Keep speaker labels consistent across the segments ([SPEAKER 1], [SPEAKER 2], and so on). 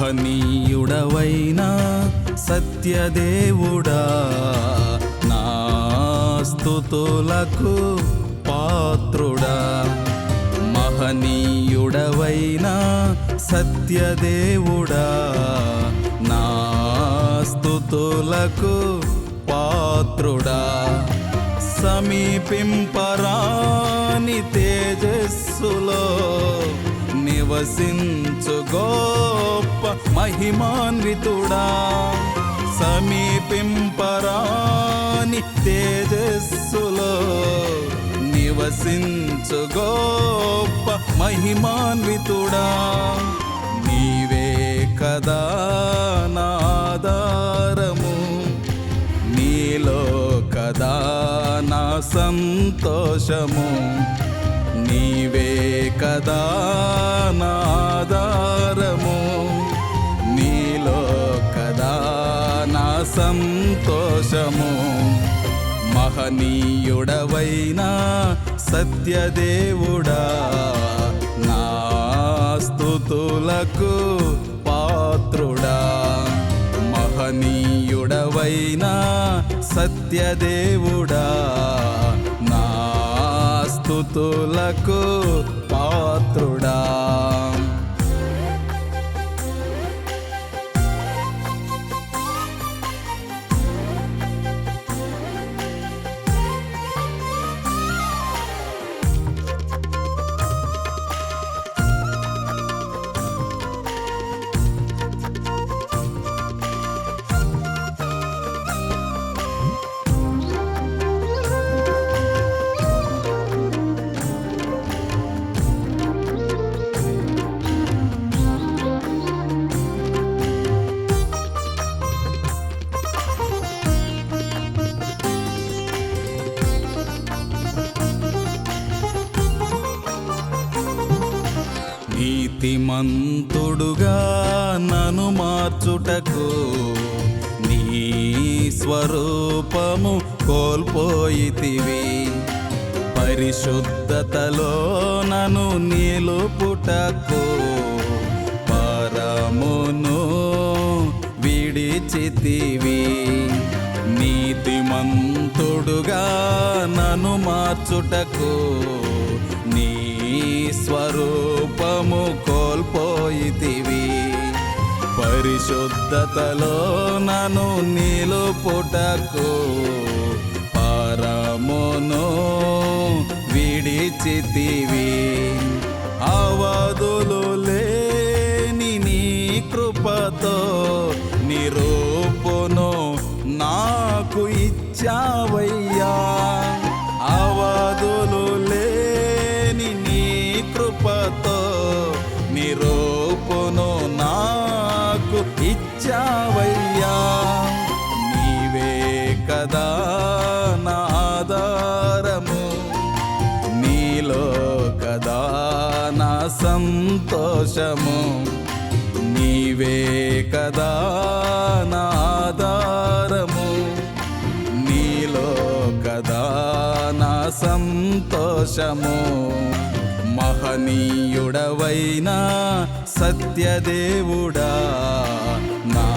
[SPEAKER 1] మహనీయుడవైనా సత్యదేవుడా నా స్తుతులకు పాత్రుడా. మహనీయుడవైనా సత్యదేవుడా నా స్తుతులకు పాత్రుడా. సమీపింపరాని తేజస్సులో నివసించు గొప్ప మహిమాన్వితుడా. సమీపింపరాని తేజస్సులో నివసించు గొప్ప మహిమాన్వితుడా. నీవే కదా నా ఆధారము, నీలో కదా నా సంతోషము. నీవే కదా నా ఆధారము, నీలో కదా నా సంతోషము. మహనీయుడవైనా సత్యదేవుడా నా స్తుతులకు పాత్రుడా. మహనీయుడవైనా సత్యదేవుడా నా స్తుతులకు పాత్రుడా. నీతిమంతుడుగా నన్ను మార్చుటకు నీ స్వరూపము కోల్పోయితివి. పరిశుద్ధతలో నన్ను నిలుపుటకు పరమును విడిచితివి. నీతిమంతుడుగా నన్ను మార్చుటకు నీ స్వరూపము కోల్పోయితివి. పరిశుద్ధతలో నన్ను నిలుపుటకు పరమును విడిచితివి. అవధులు లేని నీ కృపతో నిరూపును నాకు ఇచ్చావయ్యా. అవధులు లేని నీ కృపతో నిరూపును నాకు ఇచ్చావయ్యా. నీవే కదా నా ఆధారము, నీలో కదా నా సంతోషము. నీవే కదా నా ఆధారము, నీలో కదా నా సంతోషము. మహనీయుడవైనా సత్యదేవుడా నా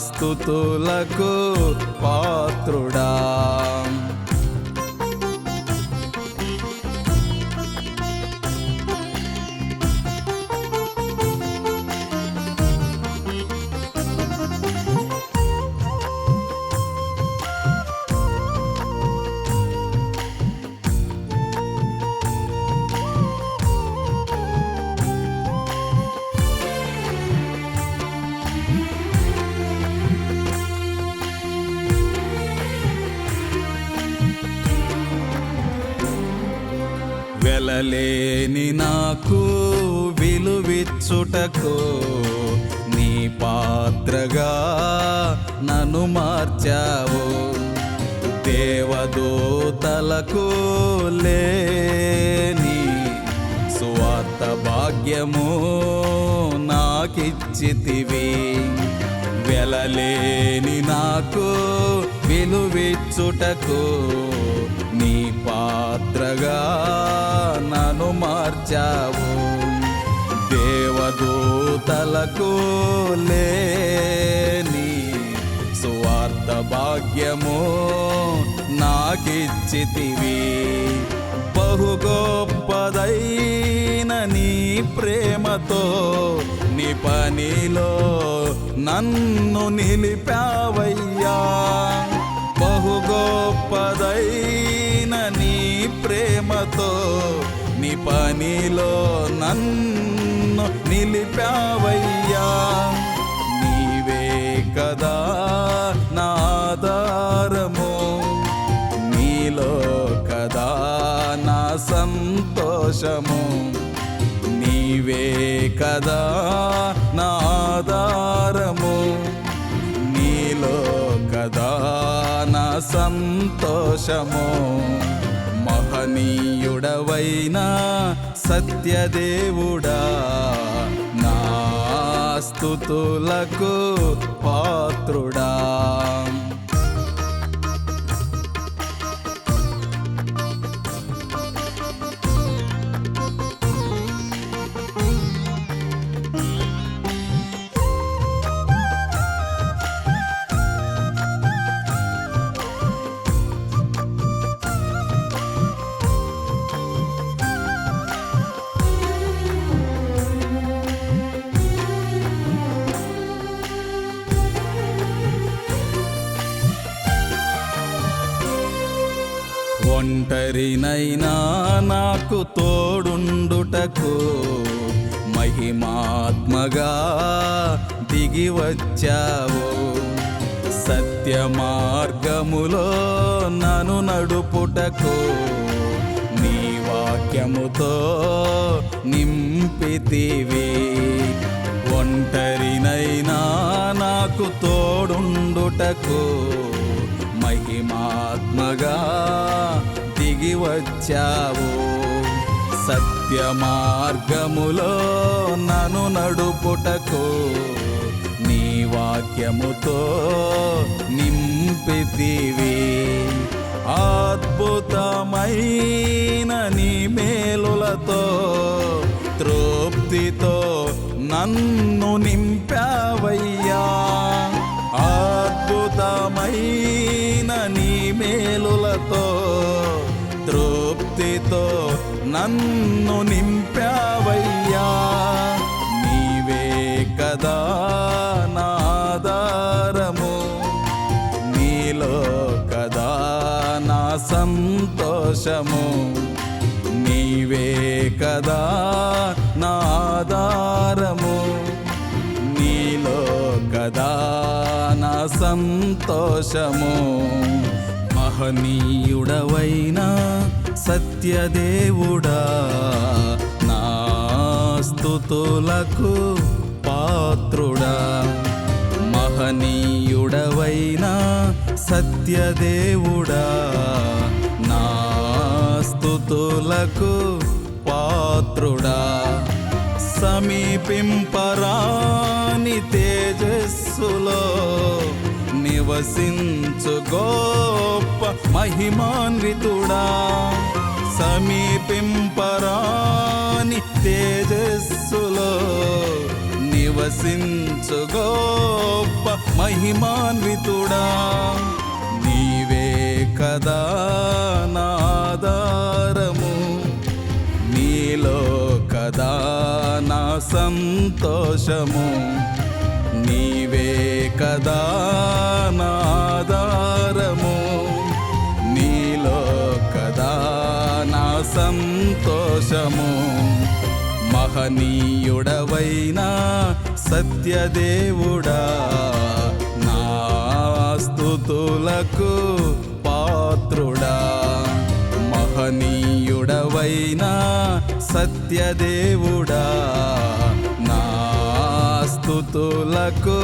[SPEAKER 1] స్తుతులకు పాత్రుడా. వెలలేని నాకు విలువిచ్చుటకు నీ పాత్రగా నన్ను మార్చావు. దేవదూతలకు లేని సువార్త భాగ్యము నాకిచ్చితివి. వెలలేని నాకు విలువిచ్చుటకు నీ పాత్రగా నన్ను మార్చావు. దేవ దేవదూతలకు లేని సువార్త భాగ్యము నాకిచ్చితివి. బహు గొప్పదైన నీ ప్రేమతో నీ పనిలో నన్ను నిలిపావయ్యా. బహు గొప్పదైన నీ ప్రేమతో నీ పనిలో నన్ను నిలిపావయ్యా. నీవే కదా నా ఆధారము, నీలో కదా నా సంతోషము. నీవే కదా నా ఆధారము, నీలో కదా నా సంతోషము. మహనీయుడవైన సత్యదేవుడా, నా స్తుతులకు పాత్రుడా. ఒంటరినైనా నాకు తోడుండుటకు మహిమాత్మగా దిగి వచ్చావు. సత్య మార్గములో నన్ను నడుపుటకు నీ వాక్యముతో నింపితివి. ఒంటరినైనా నాకు తోడుండుటకు మహిమాత్మగా దిగి వచ్చావు. సత్య మార్గములో నన్ను నడుపుటకు నీ వాక్యముతో నింపితివి. అద్భుతమైన నీ మేలులతో తృప్తితో నన్ను నింపావయ్యా. అద్భుతమైన నీ మేలులతో తృప్తితో నన్ను నింపావయ్యా. నీవే కదా నా ఆధారము, నీలో కదా నా సంతోషము. నీవే కదా నా ఆధారము, నీలో కదా నా సంతోషము. మహనీయుడవైన సత్యదేవుడా, నా స్తుతులకు పాత్రుడా. మహనీయుడవైన సత్యదేవుడా, నా స్తుతులకు పాత్రుడా. సమీపింపరాని తేజస్సులో నివసించు గొప్ప మహిమాన్వితుడా. సమీపింపరాని తేజస్సులో నివసించు గొప్ప మహిమాన్వితుడా. నీవే కదా నా ఆధారము, నీలో కదా నా సంతోషము. నీవే కదా నా ఆధారము, నీలో కదా నా సంతోషము. మహనీయుడవైన సత్యదేవుడా, నా స్తుతులకు పాత్రుడా. మహనీయుడవైన సత్యదేవుడా, నా స్తుతులకు